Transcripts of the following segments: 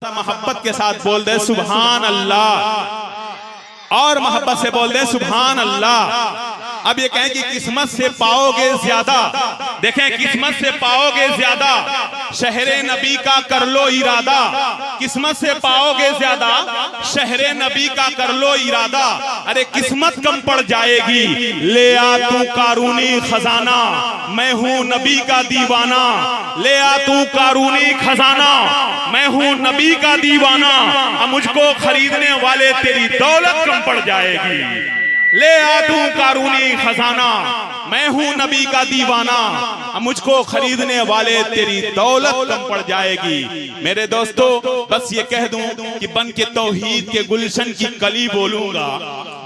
मोहब्बत के साथ बोल दे सुभान अल्लाह, और मोहब्बत से बोल दे सुभान अल्लाह। अब ये कहें कि किस्मत से पाओगे ज्यादा, देखें किस्मत से पाओगे ज्यादा, शहरे नबी का कर लो इरादा। किस्मत से पाओगे ज्यादा, शहरे नबी का कर लो इरादा। अरे किस्मत कम पड़ जाएगी, ले आ तू कारूनी खजाना, मैं हूँ नबी का दीवाना। ले आ तू कारूनी खजाना, मैं हूँ नबी का दीवाना। अब मुझको खरीदने वाले तेरी दौलत कम पड़ जाएगी। ले आ तू कारूनी खजाना, मैं हूँ नबी का दीवाना। अब मुझको खरीदने वाले तेरी दौलत कम पड़ जाएगी। मेरे दोस्तों बस ये कह दूं कि बन के तौहीद के गुलशन की कली बोलूंगा,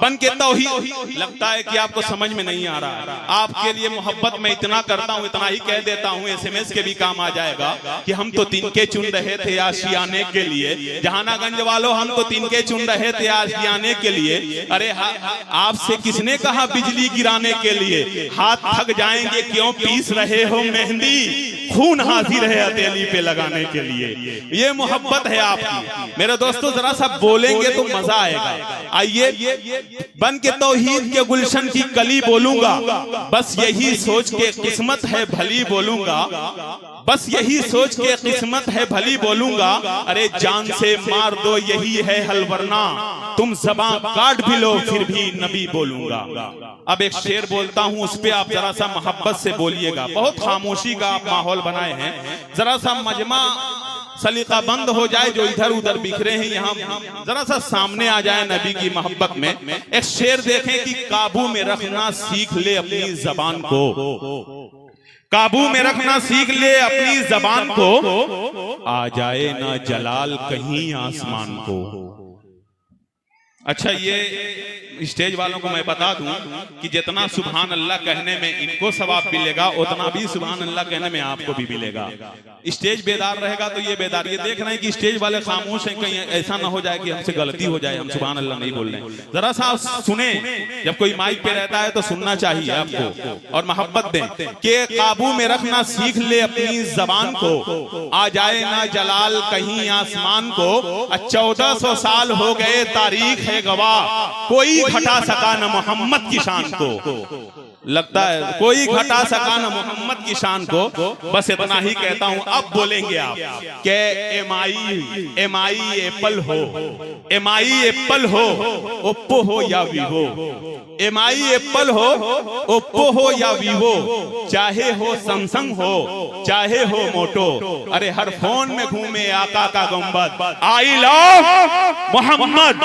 बन के तौहीद। लगता है कि आपको समझ में नहीं आ रहा। आपके लिए मोहब्बत मैं इतना करता हूँ, इतना ही कह देता हूँ, SMS के भी काम आ जाएगा कि हम तो तिनके चुन रहे थे आशियाने के लिए। जहानागंज वालों हम तो तिनके चुन रहे थे आशियाने के लिए। अरे आपसे किसने कहा बिजली गिराने के लिए? हाथ थक जाएंगे क्यों पीस रहे हो मेहंदी, खून हाजिर है हथेली पे लगाने के लिए। ये मोहब्बत है आपकी। मेरे दोस्तों जरा सा बोलेंगे तो मजा आएगा। आइए बन के तौहीद के गुलशन की कली बोलूंगा, बस यही सोच के किस्मत है भली बोलूंगा, बस यही सोच के किस्मत है भली बोलूंगा। अरे जान से मार दो यही है हल, वरना तुम ज़बान काट भी लो फिर भी नबी बोलूंगा। अब एक शेर बोलता हूं, उस पे आप जरा सा मोहब्बत से बोलिएगा। बहुत खामोशी का आप माहौल बनाए हैं, जरा सा मजमा सलीका बंद हो जाए, जो इधर उधर बिखरे हैं यहाँ जरा सा सामने आ जाए नबी की मोहब्बत में। एक शेर देखें कि काबू में रखना सीख ले अपनी जबान को, काबू में रखना सीख ले अपनी जबान को, आ जाए ना जलाल कहीं आसमान को। अच्छा ये स्टेज वालों को मैं बता दूं कि जितना सुभान अल्लाह कहने में इनको सवाब मिलेगा, उतना भी सुभान अल्लाह कहने में आपको भी मिलेगा। स्टेज बेदार रहेगा तो ये बेदार, ये देख रहे हैं कि स्टेज वाले खामोश हैं, कहीं ऐसा ना हो जाए कि हमसे गलती हो जाए, हम सुभान अल्लाह नहीं बोल रहे हैं। जरा सा सुने, जब कोई माइक पे रहता है तो सुनना चाहिए आपको और मोहब्बत दें कि काबू में रखना सीख ले अपनी जबान को, आ जाए ना जलाल कहीं आसमान को। 1400 साल हो गए तारीख है गवाह, कोई घटा सका न मोहम्मद की शान को। लगता है कोई घटा सका न मोहम्मद की शान को। बस इतना ही कहता हूं, अब बोलेंगे आप के MI एप्पल हो, MI एप्पल हो, ओप्पो हो या वीवो, MI एप्पल हो, ओप्पो हो या वीवो, चाहे हो सैमसंग हो चाहे हो मोटो। अरे हर फोन में घूमे आका का गुंबद। I love Muhammad,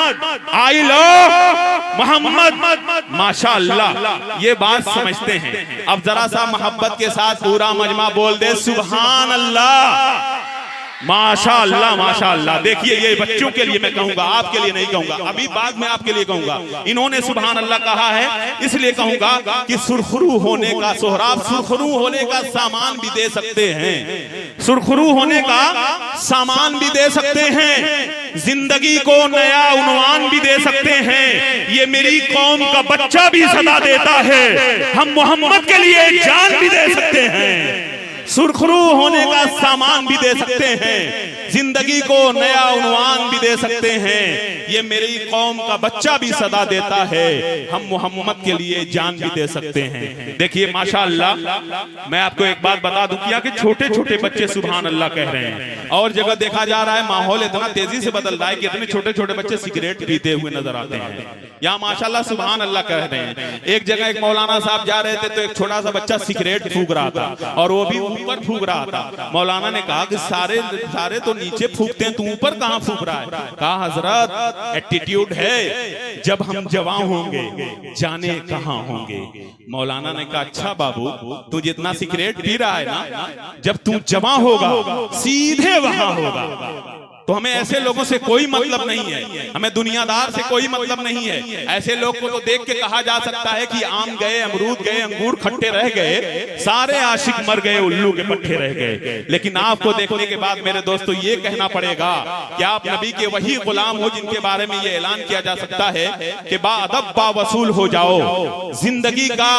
I love Muhammad. माशाअल्लाह ये बात समझते हैं। अब जरा सा मोहब्बत के साथ पूरा मजमा बोल दे सुभान अल्लाह, माशाअल्लाह माशाअल्लाह। देखिए ये बच्चों के लिए मैं कहूंगा, आपके लिए नहीं कहूंगा, अभी बाद में आपके लिए कहूंगा। इन्होंने सुभान अल्लाह कहा है, इसलिए कहूंगा कि सुरखरू होने का सोहराब, सुरखरू होने का सामान भी दे सकते हैं, सुरखरू होने का सामान भी दे सकते हैं, जिंदगी को नया उन्वान भी दे सकते हैं। ये मेरी कौम का बच्चा भी सदा देता है, हम मोहम्मद के लिए जान भी दे सकते हैं। सुरखरू होने का सामान भी दे सकते हैं, जिंदगी को नया उन्वान भी दे सकते हैं। ये मेरी कौम का बच्चा भी सदा देता है, हम मोहम्मद के लिए जान भी दे सकते हैं। देखिए माशाअल्लाह, मैं आपको एक बात बता दूं कि यहाँ के छोटे छोटे बच्चे सुभान अल्लाह कह रहे हैं। और जगह देखा जा रहा है माहौल इतना तेजी से बदल रहा है कि इतने छोटे छोटे बच्चे सिगरेट पीते हुए नजर आते हैं। यहाँ माशाअल्लाह सुभान अल्लाह कह रहे हैं। एक जगह एक मौलाना साहब जा रहे थे तो एक छोटा सा बच्चा सिगरेट फूंक रहा था और वो भी ऊपर फूंक रहा था। मौलाना ने कहा कि सारे तो नीचे फूंकते हैं, तू ऊपर कहाँ फूंक रहा है? कहा हजरत एटीट्यूड है, जब हम जवान होंगे जाने कहाँ होंगे। मौलाना ने कहा अच्छा बाबू, तू जितना सिगरेट पी रहा है ना, जब तू जवान होगा सीधे वहां होगा। तो हमें ऐसे लोगों से कोई मतलब नहीं है, हमें दुनियादार से कोई मतलब नहीं है। ऐसे लोग को तो देख के कहा जा सकता है कि आम गए, अमरूद गए, अंगूर खट्टे रह गए, सारे आशिक मर गए, उल्लू के पट्टे रह गए। लेकिन आपको देखने के बाद मेरे दोस्तों ये कहना पड़ेगा कि आप नबी के वही गुलाम हो जिनके बारे में ये ऐलान किया जा सकता है कि बाअदब बावसूल हो जाओ, जिंदगी का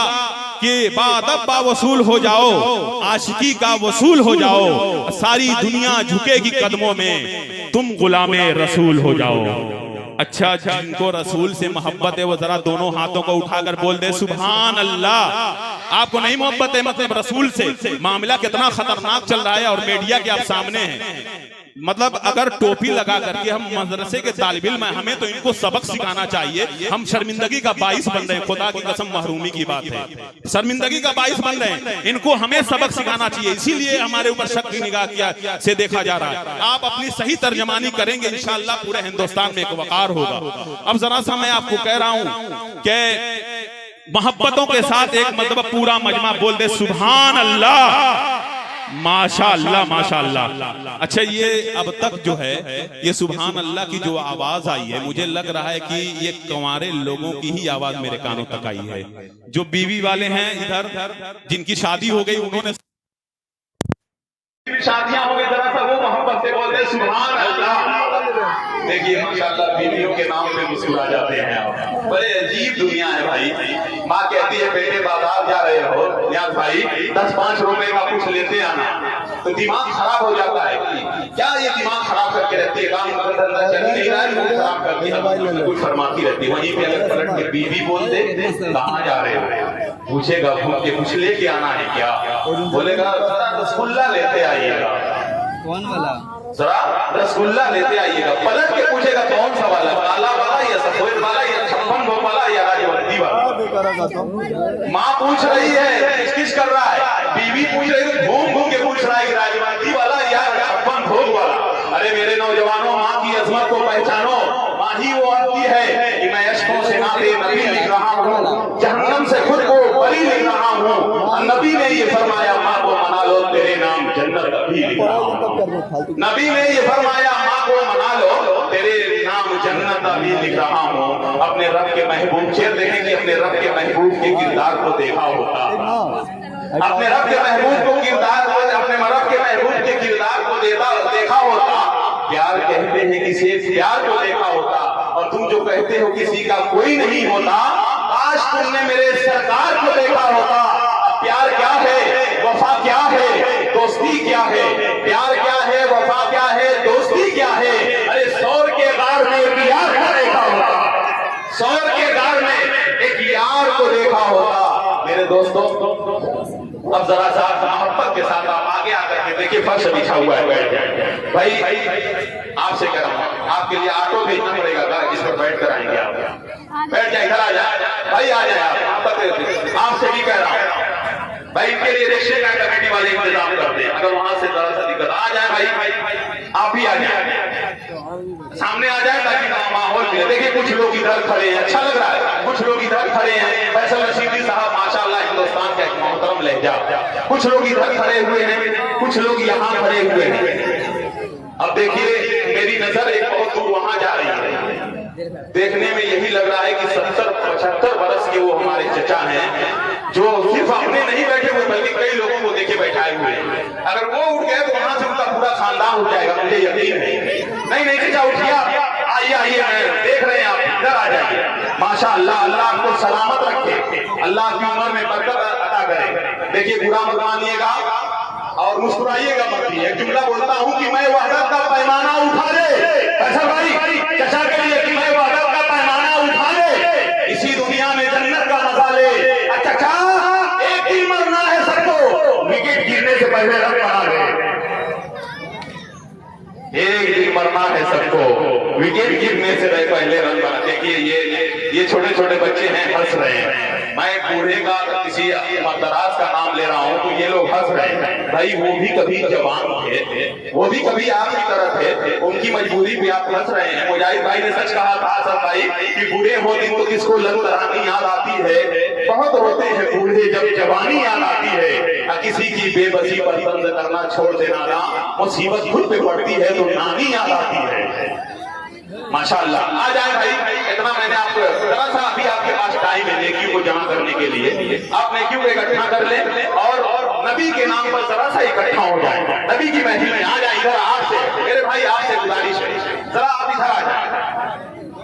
कि बाअदब बावसूल हो जाओ, आशिकी का वसूल हो जाओ, सारी दुनिया झुकेगी कदमों में। तुम गुलामे रसूल हो जाओ। अच्छा, जिनको रसूल से मोहब्बत है वो जरा दोनों हाथों को उठाकर बोल दे सुभान अल्लाह। आपको नहीं मोहब्बत है मतलब रसूल से? मामला कितना खतरनाक चल रहा है और मीडिया के आप सामने हैं। मतलब अगर टोपी लगा करके हम मदरसे के तालिब इल्म हैं, हमें तो इनको सबक सिखाना चाहिए। हम शर्मिंदगी का बाइस बन रहे हैं, खुदा की कसम महरूमी की बात है, शर्मिंदगी का बाइस बन रहे हैं। इनको हमें सबक सिखाना चाहिए, इसीलिए हमारे ऊपर शक की निगाह किया से देखा जा रहा है। आप अपनी सही तर्जमानी करेंगे इंशाअल्लाह पूरे हिंदुस्तान में एक वकार होगा। अब जरा सा मैं आपको कह रहा हूं कि मोहब्बतों के साथ एक मतलब पूरा मजमा बोल दे सुभान अल्लाह, माशाअल्लाह माशाअल्लाह। अच्छा, ये अब तक जो है ये सुभान अल्लाह की जो आवाज आई है, मुझे लग रहा है कि ये कुंवारे लोगों की ही आवाज मेरे कानों तक आई है। जो बीवी वाले हैं इधर, जिनकी शादी हो गई, उन्होंने शादियां हो गई, जरा सा वो मोहब्बत से बोलते सुभान अल्लाह। देखिए माशाअल्लाह, बीवियों के नाम पे मुस्कुरा जाते हैं आप। बड़े अजीब दुनिया है भाई। माँ कहती है बेटे बाजार जा रहे हो नियाज भाई, 10-5 रुपए का कुछ लेते आना, तो दिमाग खराब हो जाता है। क्या ये दिमाग खराब करके रहती है, काम धंधा चल नहीं रहा है, खराब करती है, कुछ फरमाती रहती है। वहीं पे अगर पलट के बीवी बोल दे कहाँ जा रहे हो, पूछेगा भूख के कुछ लेके आना है क्या, बोलेगा रसगुल्ला लेते आइएगा, कौन वाला, जरा रसगुल्ला लेते आइएगा। पलट के पूछेगा कौन सा वाला, काला वाला या सफेद वाला या 56 भोग वाला या राजवंती वाला। माँ पूछ रही है किस कर रहा है, बीवी पूछ रही है, घूम घूम के पूछ रहा है राजवंती वाला या 56 भोग वाला। अरे मेरे नौजवानों, माँ की अजमत को पहचानो। माँ ही वो आती है कि मैं अशकों से नाते नबी लिख रहा हूँ, जहन्नम से खुद को बरी लिख रहा हूँ। नबी ने ये फरमाया माँ को मना लो, तेरे नाम जन्नत अभी लिख रहा हूँ। नबी ने ये फरमाया माँ को मना लो, तेरे नाम जन्नत अभी लिख रहा हूँ। अपने रब के महबूब, शेर देखें कि अपने रब के महबूब के किरदार को देखा होता, अपने रब के महबूब को किरदार, अपने रब के महबूब के किरदार को देखा होता। प्यार कहते हैं किसी प्यार को देखा होता, और तुम जो कहते हो किसी का कोई नहीं होता, आज तुमने मेरे सरकार को देखा होता। प्यार क्या है, वफा क्या है, दोस्ती क्या है, प्यार क्या है, वफा क्या है, दोस्ती क्या है। अरे सौर के गार में एक यार को देखा होता, सौर के गार में एक यार को देखा होता। मेरे दोस्तों, अब जरा सा मोहब्बत के साथ आप आगे आकर के देखिए, फर्श बिछा हुआ है, बैठ जाए भाई। आपसे कह रहा हूँ, आपके लिए ऑटो भेजना पड़ेगा, जिस पर बैठ कर आएंगे आप, बैठ जाए, इधर आ जाए भाई, आ जाए आप। आपसे भी कह रहा हूँ भाई, इनके लिए रिक्शे का कमेटी वाले इंतजाम कर दें, अगर वहां से जरा सा दिक्कत आ जाए भाई, आप ही आ जाए, सामने आ जाए, ताकि माहौल मिले। देखिए कुछ लोग इधर खड़े हैं, अच्छा लग रहा है, कुछ लोग इधर खड़े हैं। फैसल रशीदी साहब माशाअल्लाह हिंदुस्तान का एक मोहतरम लहजा, कुछ लोग इधर खड़े हुए हैं, कुछ लोग यहाँ खड़े हुए हैं। अब देखिए मेरी नजर एक बहुत दूर वहां जा रही है, देखने में यही लग रहा है कि 70-75 बरस के वो हमारे चचा हैं, जो सिर्फ अपने नहीं बैठे हुए बल्कि कई लोगों को देखे बैठाए हुए हैं। अगर वो उठ गए तो वहां से उनका पूरा खानदान उठ जाएगा, मुझे यकीन है। नहीं चचा उठिए, आइए आइए, देख रहे हैं आप, इधर आ जाइए। माशाअल्लाह, अल्लाह आपको सलामत रखे, अल्लाह की उम्र में बरकत अता करे। देखिए बुरा मत मानिएगा और मुस्कुराइएगा मत। एक जुमला बोलता हूँ कि मैं वहदत का पैमाना उठा दे, ऐसा भाई चचा के लिए कि मैं वहदत का पैमाना उठा दे, इसी दुनिया में जन्नत का मजा ले। चचा एक दिन मरना है सबको, विकेट गिरने से पहले रन बना दे। एक दिन मरना है सबको, विकेट गिरने से पहले रन बना। देखिए ये छोटे छोटे बच्चे हैं, हंस रहे हैं। मैं बूढ़े का किसी दराज का नाम ले रहा हूँ तो ये लोग हंस रहे हैं। भाई वो भी कभी जवान थे, वो भी कभी आपकी तरह थे, उनकी मजबूरी भी आप हंस रहे हैं। मुजाहिद भाई ने सच कहा था सर भाई कि बूढ़े हो दिन तो किसको लंगड़ानी याद आती है, बहुत होते हैं बूढ़े जब जवानी याद आती है। किसी की बेबसी पर तंज करना छोड़ देना ना, मुसीबत खुद पे पड़ती है तो नानी याद आती है। माशाअल्लाह, आ जाए भाई, इतना मैंने आपको जरा सा अभी आपके पास टाइम है नेकियों को जमा करने के लिए, आप नेकियों को इकट्ठा कर लें और नबी के नाम पर जरा सा इकट्ठा हो जाए, नबी की महफिल में आ जाए। इधर आपसे मेरे भाई, आपसे गुजारिश है, जरा आप इधर आ जाए,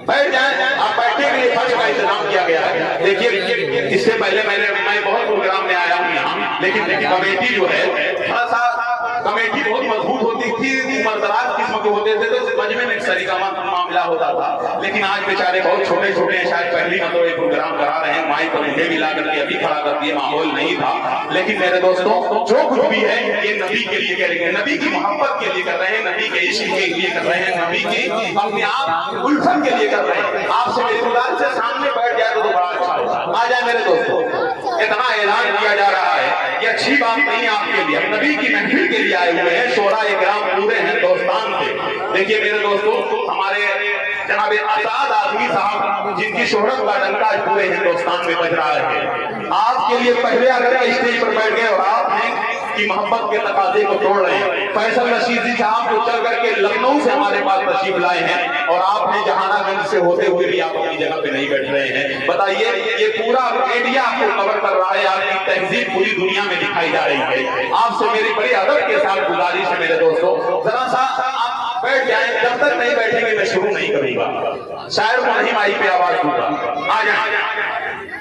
बैठ जाए। आप बैठने के लिए फर्श का इंतजाम किया गया है। देखिए इससे पहले मैं बहुत प्रोग्राम में आया हूँ यहाँ, लेकिन कमेटी जो है थोड़ा सा कमेटी बहुत मजबूत होती थी, उम्रदराज किस्म के होते थे तो मजमे में सरीगामा मामला होता था, लेकिन आज बेचारे बहुत छोटे छोटे हैं, शायद पहली मतलब एक प्रोग्राम करा रहे हैं, माइक और मुझे मिला करके अभी खड़ा कर दिए, माहौल नहीं था। लेकिन मेरे दोस्तों जो कुछ भी है ये नबी के लिए करेंगे, नबी की मोहब्बत के लिए कर रहे हैं, नबी के इश्क के लिए कर रहे हैं, नबी की अपने आप उल्फत के लिए कर रहे हैं। आपसे मेरी गुजारिश से सामने बैठ जाए तो बड़ा अच्छा होगा। आ जाए मेरे दोस्तों, इतना ऐलान किया जा रहा है, ये अच्छी बात नहीं है आपके लिए, हम नबी की महफिल के लिए आए हुए हैं, शोरा इकराम पूरे हिंदुस्तान से। देखिए मेरे दोस्तों, हमारे जनाब आजाद आदमी साहब जिनकी शोहरत का डंका पूरे हिंदुस्तान में बज रहा है, आपके लिए पहले अगर स्टेज पर बैठ गए और आपने की मोहब्बत के तकाजे को तोड़ रहे हैं, फैसल रशीद जी साहब जो चल करके लखनऊ से हमारे पास तशरीफ लाए हैं और आपने जहानागंज से होते हुए भी आप अपनी जगह पे नहीं बैठ रहे हैं। बताइए, ये पूरा मीडिया आपको कवर कर रहा है, आपकी तहजीब पूरी दुनिया में दिखाई जा रही है। आपसे मेरी बड़ी अदब के साथ गुजारिश है मेरे दोस्तों, जरा सा आप बैठ जाए, जब तक नहीं बैठेंगे मैं शुरू नहीं करूंगा, शायर को नहीं माइक पे आवाज दूंगा। आ जाए